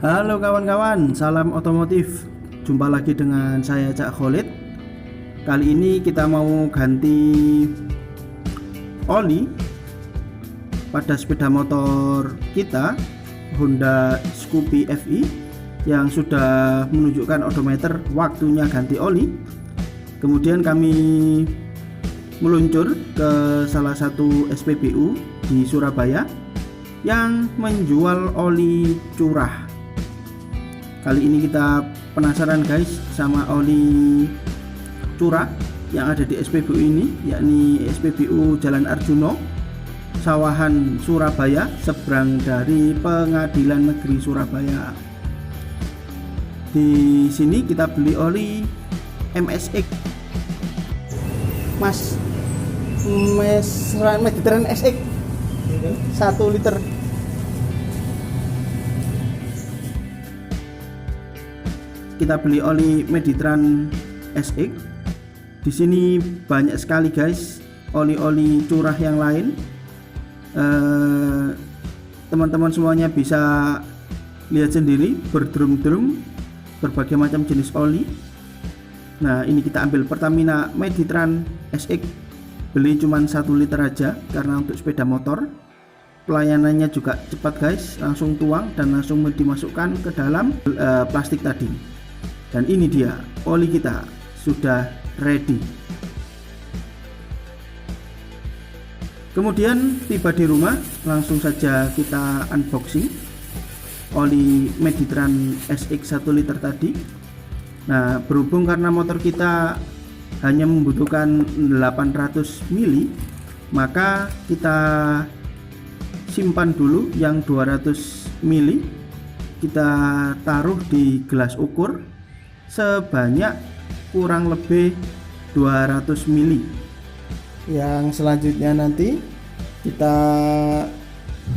Halo kawan-kawan, salam otomotif. Jumpa lagi dengan saya Cak Khalid. Kali ini kita mau ganti oli pada sepeda motor kita Honda Scoopy FI yang sudah menunjukkan odometer waktunya ganti oli. Kemudian kami meluncur ke salah satu SPBU di Surabaya yang menjual oli curah. Kali ini kita penasaran guys sama oli curah yang ada di SPBU ini, yakni SPBU Jalan Arjuno, Sawahan, Surabaya, seberang dari Pengadilan Negeri Surabaya. Di sini kita beli oli MSX, Mas Mediterranean SX 1 liter. Kita beli oli Mediterranean SX. Di sini banyak sekali guys oli-oli curah yang lain. Teman-teman semuanya bisa lihat sendiri, berdrum-drum berbagai macam jenis oli. Nah, ini kita ambil Pertamina Mediterranean SX. Beli cuma 1 liter aja karena untuk sepeda motor. Pelayanannya juga cepat guys, langsung tuang dan langsung dimasukkan ke dalam plastik tadi. Dan ini dia, oli kita sudah ready. Kemudian tiba di rumah, langsung saja kita unboxing oli Mediterranean SX 1 liter tadi. Nah, berhubung karena motor kita hanya membutuhkan 800 mili, maka kita simpan dulu yang 200 mili. Kita taruh di gelas ukur sebanyak kurang lebih 200 mili. Yang selanjutnya nanti kita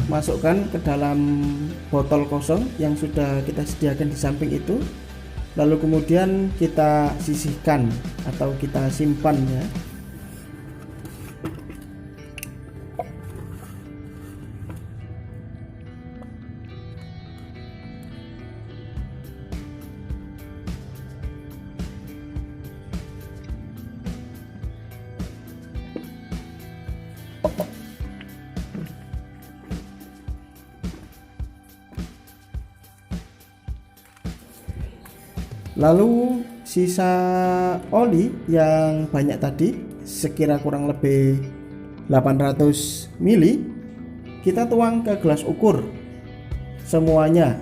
masukkan ke dalam botol kosong yang sudah kita sediakan di samping itu, lalu kemudian kita sisihkan atau kita simpan ya. Lalu sisa oli yang banyak tadi, sekira kurang lebih 800 mili, kita tuang ke gelas ukur semuanya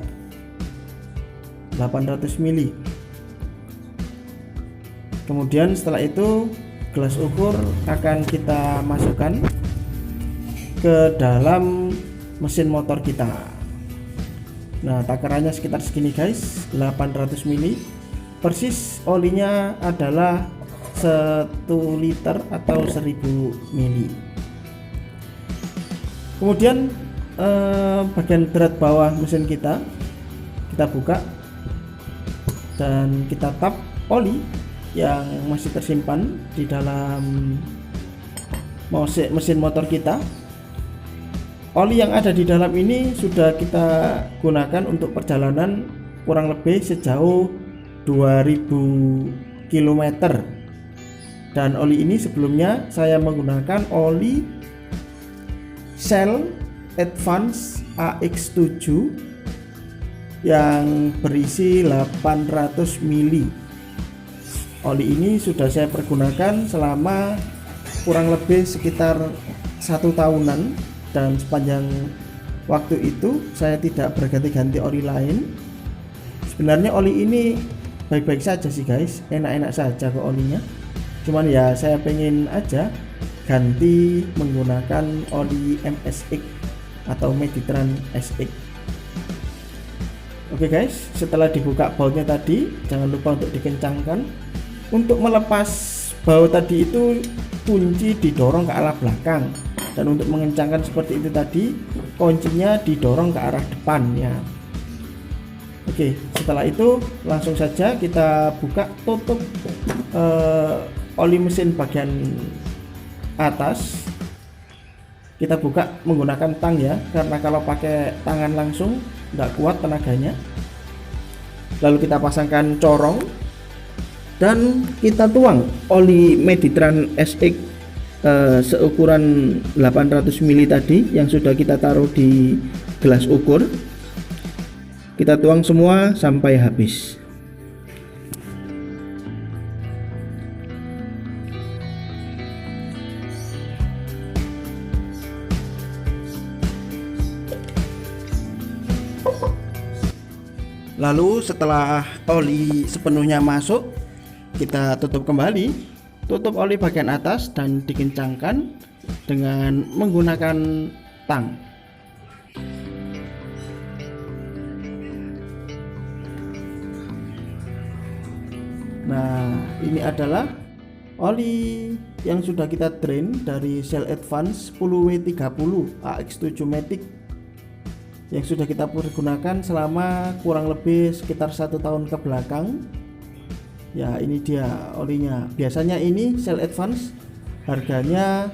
800 mili. Kemudian setelah itu gelas ukur akan kita masukkan ke dalam mesin motor kita. Nah, takarannya sekitar segini guys, 800 mili. Persis olinya adalah 1 liter atau 1000 mili. Kemudian bagian berat bawah mesin kita buka dan kita tap oli yang masih tersimpan di dalam mesin motor kita. Oli yang ada di dalam ini sudah kita gunakan untuk perjalanan kurang lebih sejauh 2000 km. Dan oli ini sebelumnya saya menggunakan oli Shell Advance AX7 yang berisi 800 mili. Oli ini sudah saya pergunakan selama kurang lebih sekitar 1 tahunan, dan sepanjang waktu itu saya tidak berganti-ganti oli lain. Sebenarnya oli ini baik-baik saja sih guys, enak-enak saja kok olinya. Cuman ya saya pengen aja ganti menggunakan oli MSX atau Mediterranean SX. Oke guys, setelah dibuka bautnya tadi, jangan lupa untuk dikencangkan. Untuk melepas baut tadi itu kunci didorong ke arah belakang, dan untuk mengencangkan seperti itu tadi kuncinya didorong ke arah depan ya. Oke, setelah itu langsung saja kita buka tutup oli mesin bagian atas. Kita buka menggunakan tang ya, karena kalau pakai tangan langsung nggak kuat tenaganya. lalu kita pasangkan corong dan kita tuang oli Meditran SX seukuran 800 ml tadi yang sudah kita taruh di gelas ukur. Kita tuang semua sampai habis. Lalu setelah oli sepenuhnya masuk, kita tutup kembali, tutup oli bagian atas dan dikencangkan dengan menggunakan tang. Nah, ini adalah oli yang sudah kita drain dari Shell Advance 10W30 AX7 Matic yang sudah kita pergunakan selama kurang lebih sekitar 1 tahun ke belakang. Ya, ini dia olinya. Biasanya ini Shell Advance harganya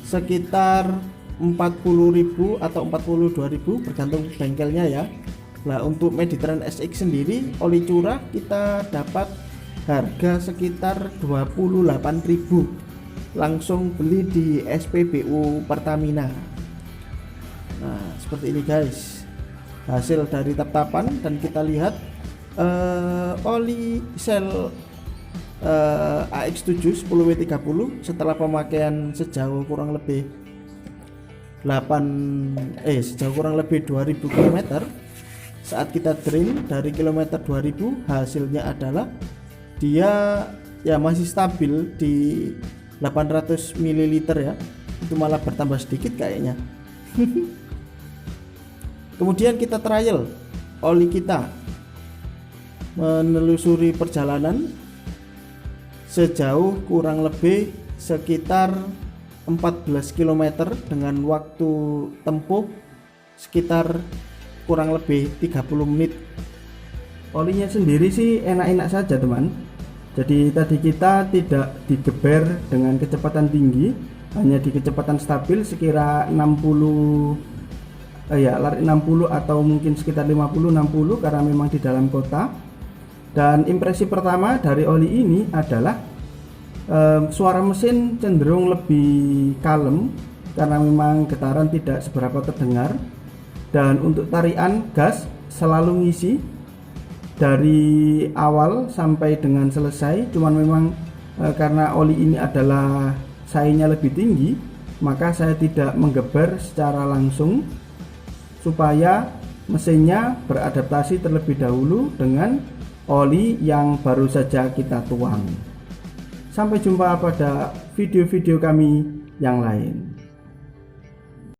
sekitar 40.000 atau 42.000 bergantung bengkelnya ya. Nah, untuk Meditran SX sendiri oli curah kita dapat harga sekitar 28.000 langsung beli di SPBU Pertamina. Nah, seperti ini guys hasil dari tap-tapan, dan kita lihat oli Shell AX7 10W30 setelah pemakaian sejauh kurang lebih 2000 km, saat kita drain dari kilometer 2000 hasilnya adalah dia ya masih stabil di 800 ml ya, itu malah bertambah sedikit kayaknya. Kemudian kita trial oli kita, menelusuri perjalanan sejauh kurang lebih sekitar 14 km dengan waktu tempuh sekitar kurang lebih 30 menit. Olinya sendiri sih enak-enak saja teman. Jadi tadi kita tidak digeber dengan kecepatan tinggi, hanya di kecepatan stabil sekira 60 lari 60 atau mungkin sekitar 50-60 karena memang di dalam kota. Dan impresi pertama dari oli ini adalah suara mesin cenderung lebih kalem karena memang getaran tidak seberapa terdengar, dan untuk tarian gas selalu ngisi dari awal sampai dengan selesai. Cuman memang karena oli ini adalah sayanya lebih tinggi, maka saya tidak menggeber secara langsung supaya mesinnya beradaptasi terlebih dahulu dengan oli yang baru saja kita tuang. Sampai jumpa pada video-video kami yang lain.